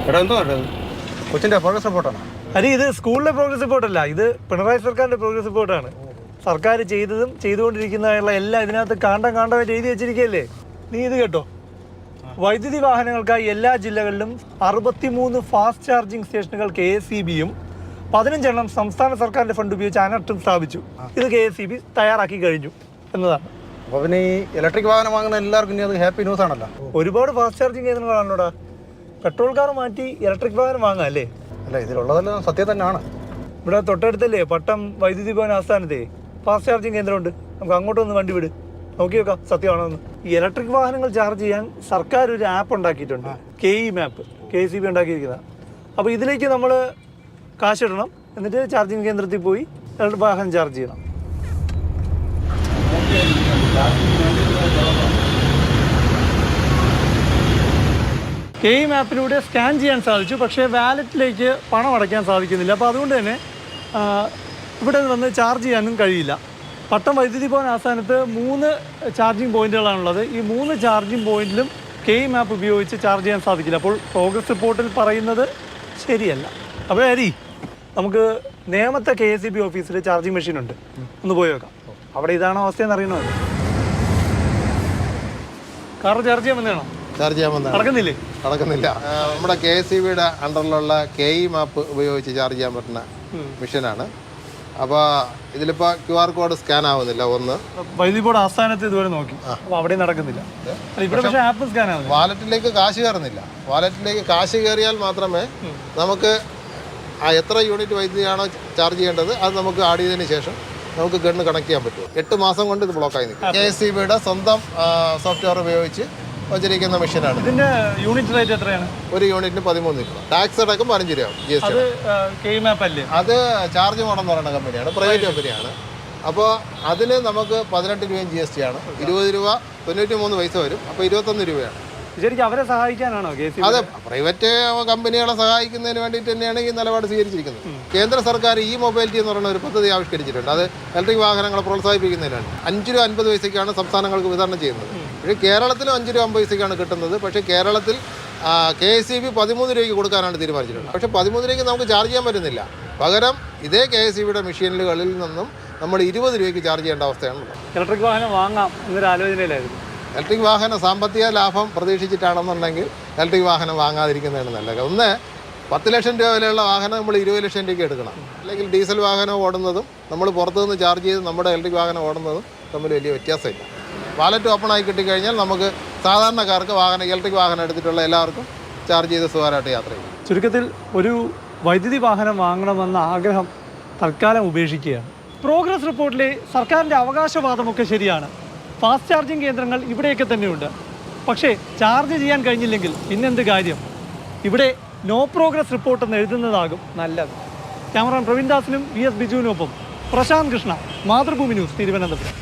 എടാ എന്തോ കൊച്ചിന്റെ പ്രോഗ്രസ് റിപ്പോർട്ടാണ്. അരി ഇത് സ്കൂളിലെ പ്രോഗ്രസ് റിപ്പോർട്ടല്ല, ഇത് പിണറായി സർക്കാരിന്റെ പ്രോഗ്രസ് റിപ്പോർട്ടാണ്. സർക്കാർ ചെയ്തതും ചെയ്തുകൊണ്ടിരിക്കുന്നതായുള്ള എല്ലാം ഇതിനകത്ത് കാണ്ടമായിട്ട് എഴുതി വെച്ചിരിക്കുകയല്ലേ. നീ ഇത് കേട്ടോ, വൈദ്യുതി വാഹനങ്ങൾക്കായി എല്ലാ ജില്ലകളിലും 63 ഫാസ്റ്റ് ചാർജിംഗ് സ്റ്റേഷനുകൾ KSEBയും 15 സംസ്ഥാന സർക്കാരിന്റെ ഫണ്ട് ഉപയോഗിച്ച് അനർട്ടും സ്ഥാപിച്ചു. ഇത് KSEB തയ്യാറാക്കി കഴിഞ്ഞു എന്നതാണ്. അപ്പോൾ പിന്നെ ഈ ഇലക്ട്രിക് വാഹനം വാങ്ങുന്ന എല്ലാവർക്കും ഇനി അത് ഹാപ്പി ന്യൂസ് ആണല്ലോ. ഒരുപാട് ഫാസ്റ്റ് ചാർജിങ് കേന്ദ്രങ്ങളാണോടാ. പെട്രോൾ കാർ മാറ്റി ഇലക്ട്രിക് വാഹനം വാങ്ങാം അല്ലേ? അല്ല, ഇതിലുള്ളതെല്ലാം സത്യം തന്നെയാണ്. ഇവിടെ തൊട്ടടുത്തല്ലേ പട്ടം വൈദ്യുതി ഭവൻ ആസ്ഥാനത്തെ ഫാസ്റ്റ് ചാർജിങ് കേന്ദ്രമുണ്ട്. നമുക്ക് അങ്ങോട്ടൊന്ന് വണ്ടി വിട്, നോക്കി വെക്കാം സത്യമാണോന്ന്. ഈ ഇലക്ട്രിക് വാഹനങ്ങൾ ചാർജ് ചെയ്യാൻ സർക്കാർ ഒരു ആപ്പ് ഉണ്ടാക്കിയിട്ടുണ്ട്, KE മാപ്പ്, KSEB ഉണ്ടാക്കിയിരിക്കുന്നത്. അപ്പോൾ ഇതിലേക്ക് നമ്മൾ കാശിടണം, എന്നിട്ട് ചാർജിങ് കേന്ദ്രത്തിൽ പോയി ഇലക്ട്രിക് വാഹനം ചാർജ് ചെയ്യണം. KE മാപ്പിലൂടെ സ്കാൻ ചെയ്യാൻ സാധിച്ചു, പക്ഷേ വാലറ്റിലേക്ക് പണം അടയ്ക്കാൻ സാധിക്കുന്നില്ല. അപ്പോൾ അതുകൊണ്ട് തന്നെ ഇവിടെ വന്ന് ചാർജ് ചെയ്യാനും കഴിയില്ല. പട്ടം വൈദ്യുതി ഭവൻ ആസ്ഥാനത്ത് 3 ചാർജിങ് പോയിന്റുകളാണുള്ളത്. ഈ 3 ചാർജിങ് പോയിന്റിലും KE മാപ്പ് ഉപയോഗിച്ച് ചാർജ് ചെയ്യാൻ സാധിക്കില്ല. അപ്പോൾ പ്രോഗ്രസ് റിപ്പോർട്ടിൽ പറയുന്നത് ശരിയല്ല. അപ്പോൾ ഹരി, നമുക്ക് നേമത്തെ KSEB ഓഫീസിൽ ചാർജിങ് മെഷീൻ ഉണ്ട്, ഒന്ന് പോയി വെക്കാം. അവിടെ ഇതാണോ അവസ്ഥയെന്ന് അറിയണമല്ലോ. കാർ ചാർജ് ചെയ്യാൻ വന്നതാണോ? ചാർജ് ചെയ്യാൻ വന്നതാണ്. നടക്കുന്നില്ല. നമ്മുടെ KSEBയുടെ അണ്ടറിലുള്ള KE മാപ്പ് ഉപയോഗിച്ച് ചാർജ് ചെയ്യാൻ പറ്റുന്ന മെഷീനാണ്. അപ്പോൾ ഇതിലിപ്പോൾ QR കോഡ് സ്കാൻ ആവുന്നില്ല. ഒന്ന് വൈദ്യുതി ബോർഡ് ആസ്ഥാനത്ത് ഇതുവരെ നോക്കി, അപ്പോൾ അവിടെ നടക്കുന്നില്ല. ഇവിടെ പക്ഷേ ആപ്പ് സ്കാൻ ആവുന്നില്ല. വാലറ്റിലേക്ക് കാശ് കയറുന്നില്ല. വാലറ്റിലേക്ക് കാശ് കയറിയാൽ മാത്രമേ നമുക്ക് എത്ര യൂണിറ്റ് വൈദ്യുതിയാണോ ചാർജ് ചെയ്യേണ്ടത് അത് നമുക്ക് ആഡ് ചെയ്തതിന് ശേഷം നമുക്ക് ഗണ്ണ് കണക്ട് ചെയ്യാൻ പറ്റും. 8 മാസം കൊണ്ട് ഇത് ബ്ലോക്കായി നിൽക്കും. KSEBയുടെ സ്വന്തം സോഫ്റ്റ്വെയർ ഉപയോഗിച്ച് വച്ചിരിക്കുന്ന മെഷീനാണ്. ഇതിന്റെ യൂണിറ്റ് റേറ്റ് എത്രയാണ്? ഒരു യൂണിറ്റിന് 13 രൂപ. ടാക്സ് അടക്കം 15 രൂപ GST. KE മാപ്പ് അല്ലേ? അത് ചാർജ് മോഡെന്ന് പറയുന്ന കമ്പനിയാണ്, പ്രൈവറ്റ് കമ്പനിയാണ്. അപ്പോൾ അതിന് നമുക്ക് 18 രൂപയും GST ആണ്. 20 രൂപ 93 പൈസ വരും. അപ്പോൾ 21 രൂപയാണ്. ശരിക്കും അവരെ സഹായിക്കാനാണോ KSEB? അതെ, പ്രൈവറ്റ് കമ്പനികളെ സഹായിക്കുന്നതിന് വേണ്ടിയിട്ട് തന്നെയാണ് ഈ നിലപാട് സ്വീകരിച്ചിരിക്കുന്നത്. കേന്ദ്ര സർക്കാർ മൊബൈലിറ്റി എന്ന് പറയുന്ന ഒരു പദ്ധതി ആവിഷ്കരിച്ചിട്ടുണ്ട്. അത് ഇലക്ട്രിക് വാഹനങ്ങളെ പ്രോത്സാഹിപ്പിക്കുന്നതിനാണ്. 5 രൂപ 50 പൈസയ്ക്കാണ് സംസ്ഥാനങ്ങൾക്ക് വിതരണം ചെയ്യുന്നത്. പക്ഷേ കേരളത്തിലും 5 രൂപ 50 പൈസയ്ക്കാണ് കിട്ടുന്നത്. പക്ഷേ കേരളത്തിൽ KSEB 13 രൂപയ്ക്ക് കൊടുക്കാനാണ് തീരുമാനിച്ചിട്ടുള്ളത്. പക്ഷേ 13 രൂപയ്ക്ക് നമുക്ക് ചാർജ് ചെയ്യാൻ പറ്റുന്നില്ല. പകരം ഇതേ KSEBയുടെ മെഷീനുകളിൽ നിന്നും നമ്മൾ 20 രൂപയ്ക്ക് ചാർജ് ചെയ്യേണ്ട അവസ്ഥയാണുള്ളത്. ഇലക്ട്രിക് വാഹനം വാങ്ങാം എന്നൊരു ആലോചനയിലായിരുന്നു. ഇലക്ട്രിക് വാഹന സാമ്പത്തിക ലാഭം പ്രതീക്ഷിച്ചിട്ടാണെന്നുണ്ടെങ്കിൽ ഇലക്ട്രിക് വാഹനം വാങ്ങാതിരിക്കുന്നതാണ് നല്ലത്. ഒന്ന് 10 ലക്ഷം രൂപ വിലയുള്ള വാഹനം നമ്മൾ 20 ലക്ഷം രൂപയ്ക്ക് എടുക്കണം. അല്ലെങ്കിൽ ഡീസൽ വാഹനം ഓടുന്നതും നമ്മൾ പുറത്തുനിന്ന് ചാർജ് ചെയ്ത് നമ്മുടെ ഇലക്ട്രിക് വാഹനം ഓടുന്നതും തമ്മിൽ വലിയ വ്യത്യാസമില്ല. വാലറ്റ് ഓപ്പൺ ആയി കിട്ടിക്കഴിഞ്ഞാൽ നമുക്ക് സാധാരണക്കാർക്ക് ഇലക്ട്രിക് വാഹനം എടുത്തിട്ടുള്ള എല്ലാവർക്കും ചാർജ് ചെയ്ത് സുഖമായിട്ട് യാത്ര ചെയ്യും. ചുരുക്കത്തിൽ ഒരു വൈദ്യുതി വാഹനം വാങ്ങണമെന്ന ആഗ്രഹം തൽക്കാലം ഉപേക്ഷിക്കുകയാണ്. പ്രോഗ്രസ് റിപ്പോർട്ടിലെ സർക്കാരിൻ്റെ അവകാശവാദമൊക്കെ ശരിയാണ്. ഫാസ്റ്റ് ചാർജിങ് കേന്ദ്രങ്ങൾ ഇവിടെയൊക്കെ തന്നെയുണ്ട്. പക്ഷേ ചാർജ് ചെയ്യാൻ കഴിഞ്ഞില്ലെങ്കിൽ പിന്നെന്ത് കാര്യം? ഇവിടെ നോ പ്രോഗ്രസ് റിപ്പോർട്ട് എന്ന് എഴുതുന്നതാകും നല്ലത്. ക്യാമറാമാൻ പ്രവീൺ ദാസിനും VS ബിജുവിനൊപ്പം പ്രശാന്ത് കൃഷ്ണ, മാതൃഭൂമി ന്യൂസ്, തിരുവനന്തപുരം.